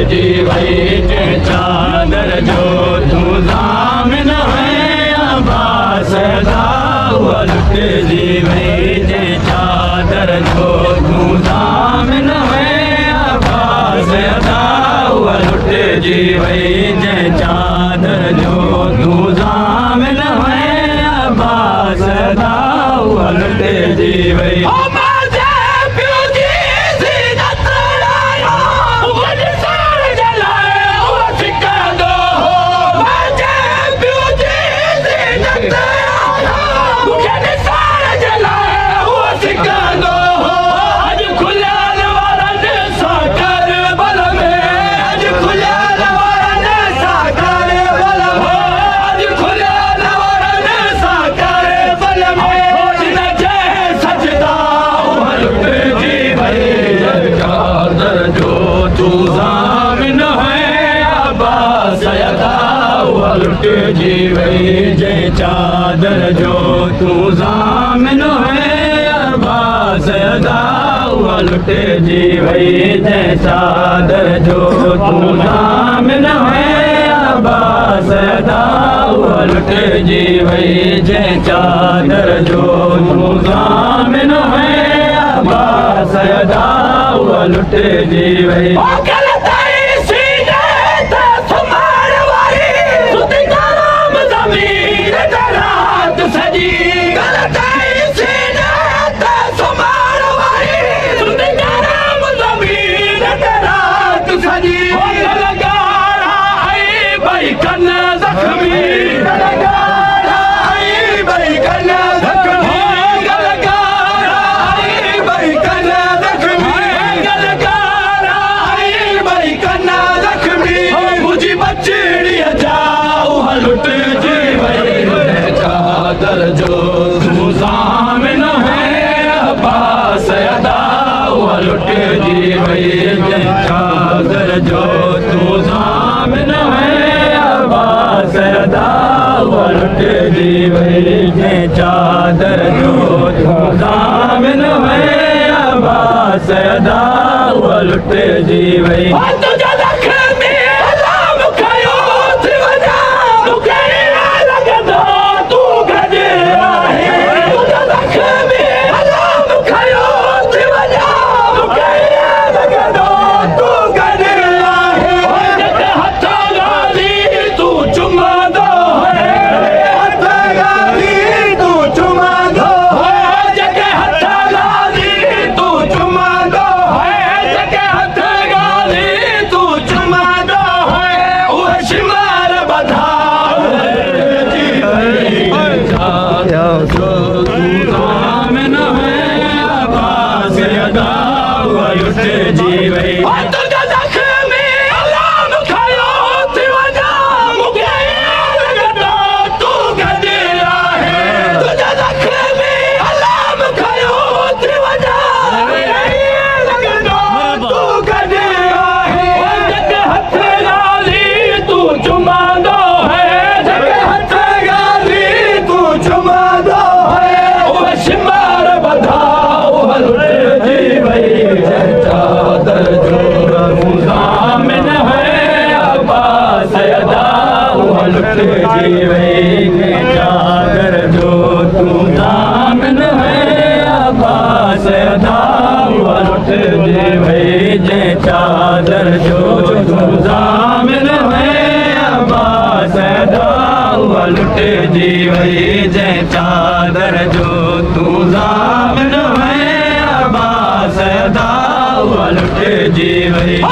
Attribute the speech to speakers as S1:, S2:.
S1: जी वही जे चादर जो तू ज़ामिन है अब्बास दाऊआ लुट जी वही जे चादर जो तू ज़ामिन है अब्बास दाऊआ लुट जी वही जे चादर जो तू ज़ामिन है अब्बास दाऊआ लुट जी वही लुट जी वही जे चादर जो तू ज़ामिन है अब्बास दाऊआ लुट जी वही जे चादर जो तू ज़ामिन है अब्बास दाऊआ लुट जी वही जे चादर जो तू ज़ामिन है अब्बास दाऊआ लुट जी वही जो तू ज़ामिन है अब्बास दाऊआ लुट जी वही जे चादर जो तू ज़ामिन है अब्बास दाऊआ लुट जी वही जे चादर जो तू ज़ामिन है अब्बास दाऊआ लुट जी वही जी वही जी वही जे चादर जो तू ज़ामिन है अब्बास दाऊआ लुट जी वही जे चादर जो तू ज़ामिन है अब्बास दाऊआ लुट जी वही जे चादर जो तू ज़ामिन है अब्बास दाऊआ लुट जी वही